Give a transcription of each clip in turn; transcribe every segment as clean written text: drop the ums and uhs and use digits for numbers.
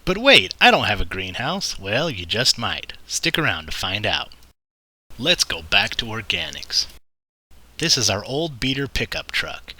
But wait, I don't have a greenhouse. Well, you just might. Stick around to find out. Let's go back to organics. This is our old beater pickup truck.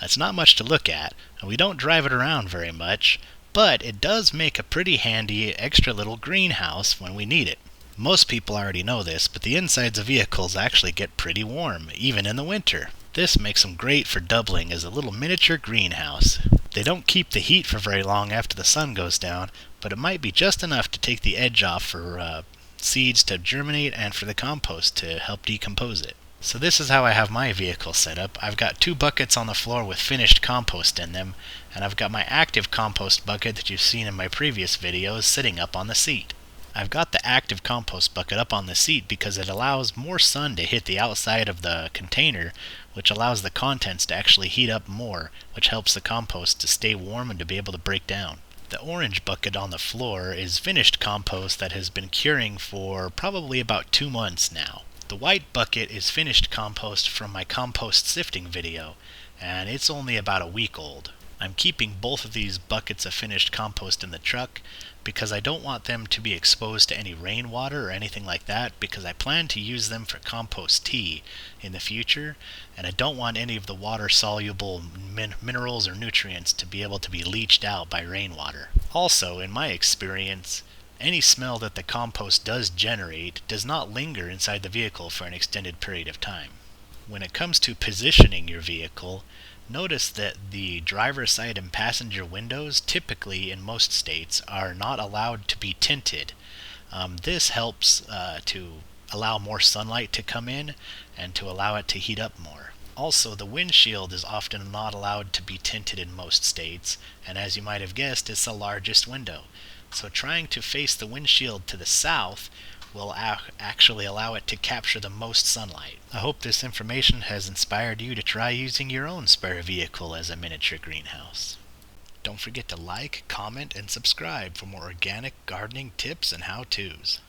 It's not much to look at, and we don't drive it around very much, but it does make a pretty handy extra little greenhouse when we need it. Most people already know this, but the insides of vehicles actually get pretty warm, even in the winter. This makes them great for doubling as a little miniature greenhouse. They don't keep the heat for very long after the sun goes down, but it might be just enough to take the edge off for seeds to germinate and for the compost to help decompose it. So this is how I have my vehicle set up. I've got 2 buckets on the floor with finished compost in them, and I've got my active compost bucket that you've seen in my previous videos sitting up on the seat. I've got the active compost bucket up on the seat because it allows more sun to hit the outside of the container, which allows the contents to actually heat up more, which helps the compost to stay warm and to be able to break down. The orange bucket on the floor is finished compost that has been curing for probably about 2 months now. The white bucket is finished compost from my compost sifting video, and it's only about a week old. I'm keeping both of these buckets of finished compost in the truck because I don't want them to be exposed to any rainwater or anything like that, because I plan to use them for compost tea in the future, and I don't want any of the water-soluble minerals or nutrients to be able to be leached out by rainwater. Also, in my experience, any smell that the compost does generate does not linger inside the vehicle for an extended period of time. When it comes to positioning your vehicle, notice that the driver's side and passenger windows, typically in most states, are not allowed to be tinted. This helps to allow more sunlight to come in and to allow it to heat up more. Also, the windshield is often not allowed to be tinted in most states, and as you might have guessed, it's the largest window. So trying to face the windshield to the south will actually allow it to capture the most sunlight. I hope this information has inspired you to try using your own spare vehicle as a miniature greenhouse. Don't forget to like, comment, and subscribe for more organic gardening tips and how-tos.